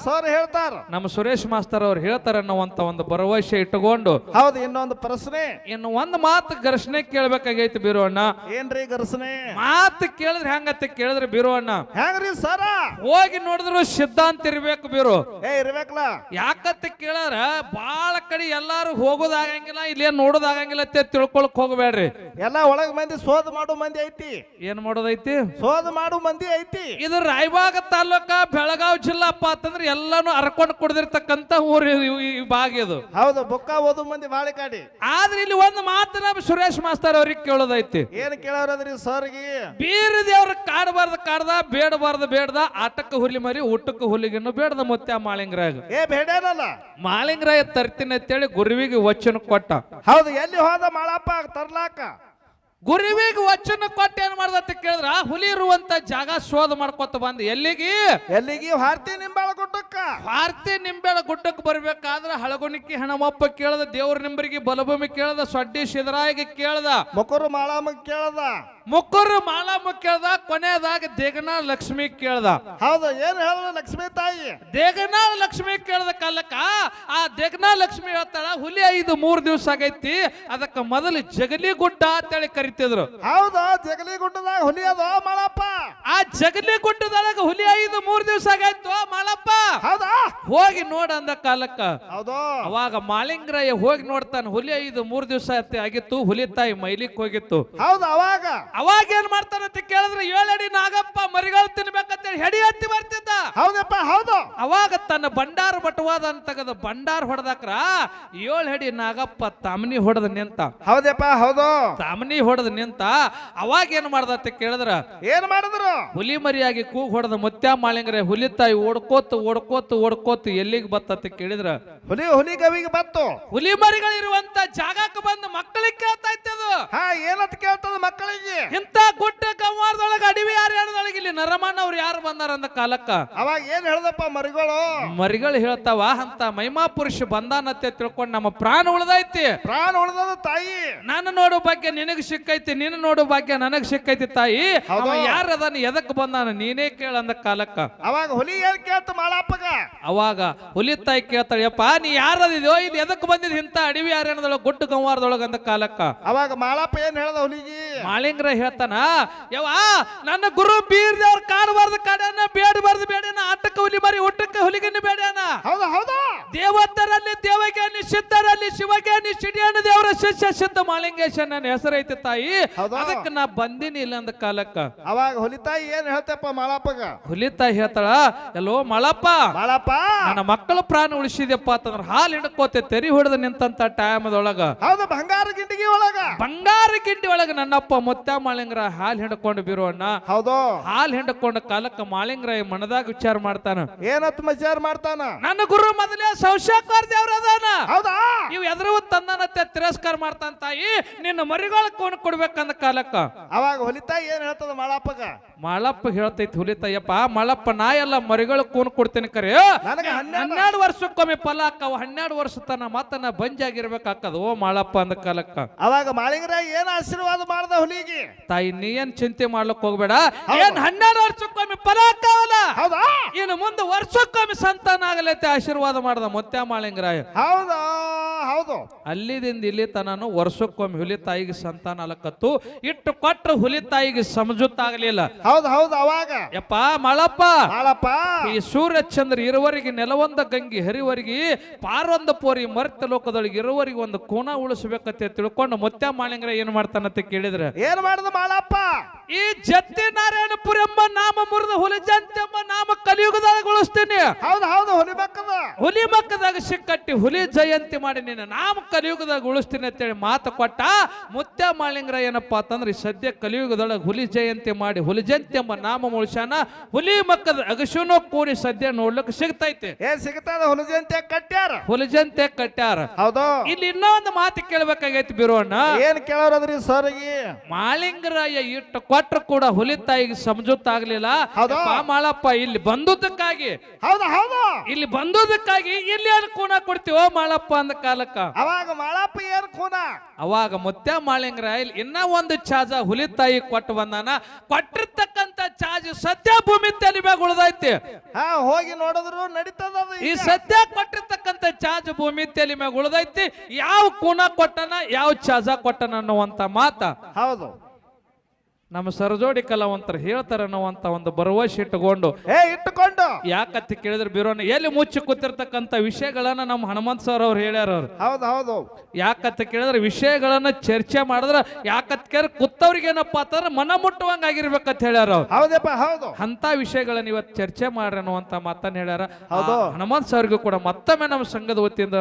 B: ಸರ್ ಹೇಳ್ತಾರ.
A: ನಮ್ಮ ಸುರೇಶ್ ಮಾಸ್ತರ್ ಅವ್ರು ಹೇಳ್ತಾರ ಅನ್ನುವಂತ ಒಂದು ಭರವಸೆ ಇಟ್ಟುಕೊಂಡು
B: ಹೌದು. ಇನ್ನೊಂದು ಪ್ರಶ್ನೆ,
A: ಇನ್ನು ಒಂದು ಮಾತು ಘರ್ಷಣೆ ಕೇಳ್ಬೇಕಾಗೈತಿ ಬೀರೋಣ್ಣ.
B: ಏನ್ರಿ ಘರ್ಷಣೆ?
A: ಮಾತು ಕೇಳಿದ್ರೆ ಹೆಂಗತ್ತ ಕೇಳಿದ್ರೆ ಬೀರೋಣ್ಣ,
B: ಹೆಂಗ್ರಿ ಸರ?
A: ಹೋಗಿ ನೋಡಿದ್ರು ಸಿದ್ಧಾಂತ ಇರ್ಬೇಕು ಬೀರು.
B: ಇರ್ಬೇಕಲ್ಲ.
A: ಯಾಕತ್ತ ಕೇಳಾರ ಬಾಳ ಕಡೆ ಎಲ್ಲಾರು ಹೋಗೋದಾಗಂಗಿಲ್ಲ, ಇಲ್ಲೇನ್ ನೋಡೋದಾಗಂಗಿಲ್ಲ ಅಂತ ತಿಳ್ಕೊಳಕ್ ಹೋಗಬೇಡ್ರಿ.
B: ಎಲ್ಲ ಒಳಗ್ ಮಂದಿ ಶೋಧ ಮಾಡೋ ಮಂದಿ ಐತಿ.
A: ಏನ್ ಮಾಡೋದೈತಿ?
B: ಶೋಧ ಮಾಡೋ ಮಂದಿ ಐತಿ.
A: ಇದು ರಾಯಬಾಗ ತಾಲೂಕ ಬೆಳಗಾವಿ ಜಿಲ್ಲಾಪ್ಪ ಅಂತಂದ್ರೆ ಎಲ್ಲಾನು ಅರ್ಕೊಂಡು ಕುಡ್ದಿರ್ತಕ್ಕಂತ ಊರು ಈ ಭಾಗ ಇದು.
B: ಹೌದು, ಬುಕ್ಕ ಓದು ಮಂದಿ ಬಾಳಿ ಕಾಡಿ.
A: ಆದ್ರೆ ಇಲ್ಲಿ ಒಂದು ಮಾತು ನಮ್ಮ ಸುರೇಶ್ ಮಾಸ್ತರ್ ಅವ್ರಿಗೆ ಕೇಳೋದೈತಿ.
B: ಏನ್ ಕೇಳೋರದ್ರಿ ಸರ್ಗಿ?
A: ಬೀರ ದೇವ್ರ ಕಾಡಬಾರ್ದ ಕಾಡ್ದ, ಬೇಡಬಾರ್ದ ಬೇಡ್ದ, ಆಟಕ್ಕೆ ಹುಲಿ ಮರಿ ಊಟಕ್ಕೆ ಹುಲಿಗಿನ್ನು ಬೇಡದ ಮುತ್ಯ ಮಾಳಿಂಗರಾಗ.
B: ಬೇಡನಲ್ಲ,
A: ಮಾಳಿಂಗರಾಯ ತರ್ತೀನಿ ಅಂತೇಳಿ ಗುರುವಿಗೆ ವಚನ ಕೊಟ್ಟ.
B: ಹೌದು. ಎಲ್ಲಿ ಹೋದ ಮಾಳಪ್ಪ ತರ್ಲಾಕ?
A: ಗುರುವಿಗೆ ವಚನ ಕೊಟ್ಟು ಏನ್ ಮಾಡ್ದ ಕೇಳಿದ್ರ, ಹುಲಿ ಇರುವಂತ ಜಾಗ ಶೋಧ ಮಾಡ್ಕೊತ ಬಂದ. ಎಲ್ಲಿಗೆ?
B: ಭಾರತಿ ನಿಂಬಾಳ ಗುಡ್ಡಕ್ಕ.
A: ಭಾರತಿ ನಿಂಬಾಳ ಗುಡ್ಡಕ್ಕೆ ಬರ್ಬೇಕಾದ್ರ ಹಳಗುಣಿಕಿ ಹಣಮಪ್ಪ ಕೇಳದ, ದೇವ್ರ ನಿಂಬರಿಗೆ ಬಲಭೂಮಿ ಕೇಳದ, ಸೊಡ್ಡಿ ಸಿದ್ದರಾಯಿಗೆ ಕೇಳದ,
B: ಮುಕ್ಕರು ಮಾಳಮ್ಮ ಕೇಳದ,
A: ಮುಕ್ಕರು ಮಾಳಮ್ಮ ಕೇಳ್ದ, ಕೊನೆಯದಾಗ ದೇಗನಾಳ ಲಕ್ಷ್ಮಿ ಕೇಳ್ದ.
B: ಹೌದು. ಏನ್ ಹೇಳ ಲಕ್ಷ್ಮೀ ತಾಯಿ?
A: ದೇಗನಾಳ ಲಕ್ಷ್ಮಿ ಕೇಳದ ಕಾಲಕ್ಕ ಆ ದೇಗನಾಳ ಲಕ್ಷ್ಮಿ ಹೇಳ್ತಾಳ, ಹುಲಿ 3 ದಿವಸ ಆಗೈತಿ, ಅದಕ್ಕ ಮೊದಲು ಜಗಲಿ ಗುಡ್ಡ ಅಂತೇಳಿ ಕರಿತಿದ್ರು.
B: ಹೌದಾ? ಜಗಲಿ ಗುಡ್ಡದಾಗ ಹುಲಿ ಅದ ಮಾಳಪ್ಪ.
A: ಆ ಜಗಲಿ ಗುಡ್ಡದೊಳಗ ಹುಲಿ 3 ದಿವಸ ಆಗೈತು ಮಾಳಪ್ಪ.
B: ಹೌದಾ?
A: ಹೋಗಿ ನೋಡ ಅಂದ ಕಾಲಕ್ಕ
B: ಹೌದು.
A: ಅವಾಗ ಮಾಳಿಂಗರಾಯ ಹೋಗಿ ನೋಡ್ತಾನ, ಹುಲಿ 3 ದಿವಸ ಆಗಿತ್ತು, ಹುಲಿ ತಾಯಿ ಮೈಲಿಕ್ ಹೋಗಿತ್ತು.
B: ಹೌದು.
A: ಅವಾಗ ಏನ್ ಮಾಡ್ತಾನಂತ ಕೇಳಿದ್ರೆ 7 ಅಡಿ ನಾಗಪ್ಪ ಮರಿಗಳು ತಿನ್ಬೇಕಂತೇಳಿ ಹೆಡಿ ಹತ್ತಿ ಬರ್ತಿದ್ದ.
B: ಹೌದಪ್ಪ ಹೌದು.
A: ಅವಾಗ ತನ್ನ ಬಂಡಾರ ಬಟವಾದ ಅಂತ ತೆಗೆದು ಬಂಡಾರ ಹೊಡೆದಕ್ರ 7 ಅಡಿ ನಾಗಪ್ಪ ತಾಮನಿ ಹೊಡೆದ ನಿಂತ.
B: ಹೌದಪ್ಪ ಹೌದು.
A: ತಾಮನಿ ಹೊಡೆದ ನಿಂತ. ಅವಾಗ ಏನ್ ಮಾಡ್ದ ಅಂತ ಕೇಳಿದ್ರ
B: ಏನ್ ಮಾಡಿದ್ರು?
A: ಹುಲಿ ಮರಿಯಾಗಿ ಕೂಗ್ ಹೊಡೆದ ಮುತ್ಯ ಮಾಳಿಂಗ್ರೆ ಹುಲಿ ತಾಯಿ ಓಡ್ಕೋತ ಓಡ್ಕೋತ ಓಡ್ಕೋತ ಎಲ್ಲಿಗೆ ಬತ್ತಂತ ಕೇಳಿದ್ರ
B: ಹುಲಿ ಗವಿಗೆ ಬತ್ತು.
A: ಹುಲಿ ಮರಿಗಳಿರುವಂತ ಜಾಗಕ್ಕೆ ಬಂದು ಮಕ್ಕಳಿಗೆ ಕೇಳ್ತಾ ಇತ್ತದು.
B: ಹಾ ಏನಂತ ಕೇಳ್ತದ ಮಕ್ಕಳಿಗೆ?
A: ಇಂತ ಗುಡ್ಡ ಗಂವಾರದೊಳಗ ಅಡವಿ ಯಾರ್ಯಾರದೊಳಗೆ ಇಲ್ಲಿ ನರಮಣ್ಣ ಅವ್ರು ಯಾರು ಬಂದಾರ ಅಂದ ಕಾಲಕ್ಕ
B: ಅವಾಗ ಏನ್ ಹೇಳ್ದಪ್ಪ ಮರಿಗಳು?
A: ಮರಿಗಳು ಹೇಳ್ತಾವ ಅಂತ ಮಹಿಮಾ ಪುರುಷ ಬಂದಾನತ್ತೆ ತಿಳ್ಕೊಂಡು ನಮ್ಮ ಪ್ರಾಣ ಉಳ್ದೈತಿ.
B: ಪ್ರಾಣ ಉಳ್ದದ ತಾಯಿ.
A: ನಾನು ನೋಡೋ ಭಾಗ್ಯ ನಿನಗ್ ಸಿಕ್ಕೈತಿ, ನೀನು ನೋಡೋ ಭಾಗ್ಯ ನನಗ್ ಸಿಕ್ಕೈತಿ ತಾಯಿ. ಅವ ಯಾರದನ್ನ ಎದಕ್ ಬಂದಾನ ನೀನೇ ಕೇಳ ಅಂದ ಕಾಲಕ್ಕ
B: ಅವಾಗ ಹುಲಿ ಏನ್ ಕೇಳ್ತ ಮಾಳಪ್ಪಗ?
A: ಅವಾಗ ಹುಲಿ ತಾಯಿ ಕೇಳ್ತಾಳಪ್ಪ ನೀ ಯಾರದಿದ್ಯೋ ಇದು ಎದಕ್ ಬಂದಿದ್ ಇಂತ ಅಡವಿ ಯಾರೇನದೊಳಗ ಗುಡ್ಡ ಗಂವಾರದೊಳಗ ಅಂದ ಕಾಲಕ್ಕ
B: ಅವಾಗ ಮಾಳಪ್ಪ ಏನ್ ಹೇಳ್ದ ಹುಲಿಗಿ?
A: ಮಾಳಿಂಗ್ರ ಹೇಳ್ತಾನ ಯವ್ವ ನನ್ನ ಗುರು ಬೀರ್ದೇವ್ರ ಕಾಡಬಾರ್ದು ಕಾಡ್ಯಾನ ಬೇಡಬಾರ್ದು ಬೇಡನ ಆಟಕ್ಕೆ ಹುಲಿ ಮರಿ ಊಟಕ್ಕೆ ಹುಲಿಗನ್ನು ಬೇಡ್ಯಾನ.
B: ಹೌದಾ ಹೌದಾ.
A: ದೇವತರಲ್ಲಿ ದೇವಜ್ಞಾನಿ ಸಿದ್ಧರಲ್ಲಿ ಶಿವಜ್ಞಾನಿ ಸಿಡಿಯಣ್ಣ ದೇವರ ಶಿಷ್ಯ ಸಿದ್ಧ ಮಾಳಿಂಗೇಶ ನನ್ನ ಹೆಸರೈತಿ ತಾಯಿ. ಅದಕ್ಕೆ ನಾ ಬಂದಿನಿ ಇಲ್ಲ ಅಂದ ಕಾಲಕ್ಕ
B: ಅವಾಗ ಹುಲಿ ತಾಯಿ ಏನ್ ಹೇಳ್ತಪ್ಪ ಮಾಳಪ್ಪಗ?
A: ಹುಲಿ ತಾಯಿ ಹೇಳ್ತಾಳ ಎಲ್ಲೋ ಮಾಳಪ್ಪ
B: ಮಾಳಪ್ಪ
A: ನನ್ನ ಮಕ್ಕಳ ಪ್ರಾಣ ಉಳಿಸಿದ್ಯಪ್ಪ ಅಂತಂದ್ರ ಹಾಲು ಹಿಡ್ಕೋತೆ ತೆರಿ ಹೊಡೆದ ನಿಂತಂತ ಟೈಮದೊಳಗ
B: ಹೌದು ಬಂಗಾರ ಗಿಂಡಿಗೆ ಒಳಗ
A: ಬಂಗಾರ ಗಿಡ್ಡಿ ಒಳಗ ನನ್ನಪ್ಪ ಮುತ್ಯ ಮಾಳಿಂಗ್ರ ಹಾಲು ಹಿಡ್ಕೊಂಡು ಬೀರೋಣ್ಣ.
B: ಹೌದು.
A: ಹಾಲು ಹಿಡ್ಕೊಂಡ ಕಾಲಕ್ಕ ಮಾಳಿಂಗ್ರ ಮನದಾಗ ವಿಚಾರ ಮಾಡ್ತಾನ
B: ಏನತ್ ವಿಚಾರ ಮಾಡ್ತಾನ?
A: ನನ್ನ ಗುರು ಮೊದಲೇ ಸೌಶಾಕಾರ ದೇವ್ರ ಅದಾನ.
B: ಹೌದಾ.
A: ಇವ್ ಎದುರು ತಂದನತ್ತೆ ತಿರಸ್ಕಾರ ಮಾಡ್ತಾನ ತಾಯಿ ನಿನ್ನ ಮರಿಗಳ ಕೊಂಡು ಕೊಡ್ಬೇಕಂದ ಕಾಲಕ್ಕ
B: ಅವಾಗ ಹುಲಿತಾಯಿ ಏನ್ ಹೇಳ್ತದ ಮಾಳಪ್ಪಗ?
A: ಮಾಳಪ್ಪ ಹೇಳ್ತೈತಿ ಹುಲಿತಾಯಪ್ಪ ಮಾಳಪ್ಪ ನಾ ಎಲ್ಲ ಮರಿಗಳು ಕೂನ್ ಕೊಡ್ತೀನಿ ಕರೆ
B: ನನಗೆ
A: 12 ವರ್ಷಕ್ಕೊಮ್ಮೆ ಫಲ ಹಾಕವ 12 ವರ್ಷ ತನ ಮತ್ತ ನಾ ಬಂಜಾಗಿರ್ಬೇಕಾಕದ ಓ ಮಾಳಪ್ಪ ಅಂದ ಕಾಲಕ್ಕ
B: ಅವಾಗ ಮಾಳಿಂಗ್ರ ಏನ್ ಆಶೀರ್ವಾದ ಮಾಡ್ದ ಹುಲಿಗೆ?
A: ತಾಯಿ ನೀ ಏನ್ ಚಿಂತೆ ಮಾಡ್ಲಕ್ ಹೋಗ್ಬೇಡ ಏನ್ 12 ವರ್ಷಕ್ಕೊಮ್ಮೆ ಫಲ ಹಾಕವಲ್ಲ.
B: ಹೌದಾ.
A: ಇನ್ನು ಮುಂದೆ ವರ್ಷಕ್ಕೊಮ್ಮೆ ಸಂತಾನ ಆಗಲೈತೆ ಆಶೀರ್ವಾದ ಮಾಡ್ದ ಮುತ್ಯ ಮಾಳಿಂಗ್ರಾಯ.
B: ಹೌದಾ ಹೌದು.
A: ಅಲ್ಲಿದಿಂದ ಇಲ್ಲಿ ತನನು ವರ್ಷಕ್ಕೊಮ್ಮೆ ಹುಲಿ ತಾಯಿಗೆ ಸಂತಾನ ಅಲಕತ್ತು ಇಟ್ಟು ಕೊಟ್ರ ಹುಲಿ ತಾಯಿಗೆ ಸಮಜುತ್ತಾಗಲಿಲ್ಲ.
B: ಹೌದು ಹೌದು. ಅವಾಗ
A: ಯಪ್ಪ ಮಾಳಪ್ಪ
B: ಮಾಳಪ್ಪ
A: ಈ ಸೂರ್ಯ ಚಂದ್ರ ಇರುವರಿಗೆ ನೆಲವೊಂದ ಗಂಗಿ ಹರಿವರಿಗೆ ಪಾರೊಂದ ಪೋರಿ ಮರ್ತ ಲೋಕದೊಳಗೆ ಇರುವರಿಗೆ ಒಂದು ಕೋಣ ಉಳಿಸಬೇಕಂತ ತಿಳ್ಕೊಂಡು ಮುತ್ಯ ಮಾಳಿಂಗ್ರ ಏನ್ ಮಾಡ್ತಾನಂತ ಕೇಳಿದ್ರೆ
B: ಏನ್ ಮಾಡ್ದ ಮಾಳಪ್ಪ?
A: ಈ ಜತ್ತಿ ನಾರಾಯಣಪುರ ಎಂಬ ನಾಮ ಮುರಿದ ಹುಲಿ ಜಂತಿ ಎಂಬ ನಾಮ ಕಲಿಯುಗದಾಗ ಉಳಿಸ್ತೀನಿ.
B: ಹೌದು ಹೌದು. ಹುಲಿ ಮಕ್ಕದ
A: ಹುಲಿ ಮಕ್ಕದಾಗ ಸಿಕ್ಕಟ್ಟಿ ಹುಲಿ ಜಯಂತಿ ಮಾಡಿ ನಿನ್ನ ನಾಮ ಕಲಿಯುಗದಾಗ ಉಳಿಸ್ತೀನಿ ಅಂತೇಳಿ ಮಾತು ಕೊಟ್ಟ ಮುತ್ಯ ಮಾಳಿಂಗ್ರ ಏನಪ್ಪಾ ಅಂತಂದ್ರೆ ಸದ್ಯ ಕಲಿಯುಗದೊಳಗೆ ಹುಲಿ ಜಯಂತಿ ಮಾಡಿ ಹುಲಿ ಜಯಂತಿ ಎಂಬ ನಾಮ ಮುಳಿಸ್ಯಾನ. ಹುಲಿ ಮಕ್ಕದ ಅಗಶೂನು ಕೂಡಿ ಸದ್ಯ ನೋಡ್ಲಿಕ್ಕೆ ಸಿಗ್ತೈತಿ.
B: ಏನ್ ಸಿಗ್ತದ? ಹುಲಿ ಜಯಂತಿ ಕಟ್ಟ್ಯಾರ.
A: ಹುಲಿ ಜಯಂತಿ ಕಟ್ಟ್ಯಾರ.
B: ಹೌದು.
A: ಇಲ್ಲಿ ಇನ್ನೊಂದು ಮಾತು ಕೇಳ್ಬೇಕಾಗೈತಿ ಬಿರೋಣ್ಣ.
B: ಏನ್ ಕೇಳೋರದ್ರಿ ಸರ್ಗಿ?
A: ಮಾಳಿಂಗರಾಯ ಇಟ್ಟು ಕೊಟ್ರು ಕೂಡ ಹುಲಿ ತಾಯಿಗೆ ಸಮಜುತ್ತಾಗ್ಲಿಲ್ಲ. ಮಾಳಪ್ಪ ಇಲ್ಲಿ ಬಂದುದಕ್ಕಾಗಿ
B: ಹೌದು ಹೌದು.
A: ಇಲ್ಲಿ ಬಂದುದಕ್ಕಾಗಿ ಇಲ್ಲಿ ಏನು ಕೂನ ಕೊಡ್ತೀವೋ ಮಾಳಪ್ಪ ಅಂದ ಕಾಲಕ್ಕ
B: ಅವಾಗ ಮಾಳಪ್ಪ ಏನ್ ಕೂನ?
A: ಅವಾಗ ಮುತ್ಯ ಮಾಳಿಂಗ್ರಾಯ ಇನ್ನ ಒಂದು ಚಾಜ ಹುಲಿ ತಾಯಿ ಕೊಟ್ಟು ಬಂದಾನ. ಕೊಟ್ಟಿರ್ತಕ್ಕಂತ ಚಾಜ್ ಸದ್ಯ ಭೂಮಿ ತಲೆ ಮ್ಯಾಗ ಉಳ್ದೈತಿ.
B: ಹಾ ಹೋಗಿ ನೋಡಿದ್ರು ನಡೀತದ.
A: ಈ ಸದ್ಯ ಕೊಟ್ಟಿರ್ತಕ್ಕಂತ ಚಾಜ್ ಭೂಮಿ ತಲೆ ಮ್ಯಾಗ ಉಳ್ದೈತಿ. ಯಾವ ಕೂನ ಕೊಟ್ಟನ ಯಾವ ಚಾಜ ಕೊಟ್ಟನ ಅನ್ನುವಂತ ಮಾತ
B: ಹೌದು
A: ನಮ್ಮ ಸರಜೋಡಿ ಕಲಾವಂತರು ಹೇಳ್ತಾರ ಅನ್ನುವಂತ ಒಂದು ಭರವಸೆ ಇಟ್ಟುಕೊಂಡು ಯಾಕಂತ ಕೇಳಿದ್ರೆ ಬಿರೋಣ ಎಲ್ಲಿ ಮುಚ್ಚಿ ಕೂತಿರ್ತಕ್ಕಂಥ ವಿಷಯಗಳನ್ನ ನಮ್ಮ ಹನುಮಂತ ಸರ್ ಅವ್ರು ಹೇಳ್ಯಾರ. ಅವ್ರು
B: ಹೌದು ಹೌದು.
A: ಯಾಕಂತ ಕೇಳಿದ್ರೆ ವಿಷಯಗಳನ್ನ ಚರ್ಚೆ ಮಾಡಿದ್ರ ಯಾಕಂತ ಕೇಳಿದ್ರೆ ಕೂತವ್ರಿಗೆ ಏನಪ್ಪಾ ಅಂತಂದ್ರೆ ಮನ ಮುಟ್ಟುವಂಗ ಆಗಿರ್ಬೇಕಂತ ಹೇಳ್ಯಾರ. ಅವ್ರು
B: ಹೌದಪ್ಪ ಹೌದು.
A: ಅಂತ ವಿಷಯಗಳನ್ನ ಇವತ್ತು ಚರ್ಚೆ ಮಾಡ್ರಿ ಅನ್ನುವಂತ ಮಾತನ್ನ ಹೇಳ್ಯಾರ. ಹನುಮಂತ ಸರ್ಗೂ ಕೂಡ ಮತ್ತೊಮ್ಮೆ ನಮ್ಮ ಸಂಘದ ವತಿಯಿಂದ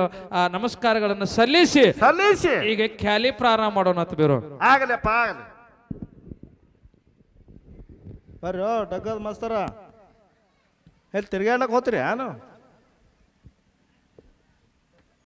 A: ನಮಸ್ಕಾರಗಳನ್ನು ಸಲ್ಲಿಸಿ ಈಗ ಖ್ಯಾಲಿ ಪ್ರಾರಂಭ ಮಾಡೋಣ ಅಂತ ಬಿರೋ.
B: ಆಗಲಪ್ಪ ಆಗಲಿ. ಬರ್ರಿ ಡಗ್ಗದ ಮಸ್ತರ ಎಲ್ಲಿ ತಿರ್ಗಾಡಕ್ ಹೋತ್ರಿ ಏನು?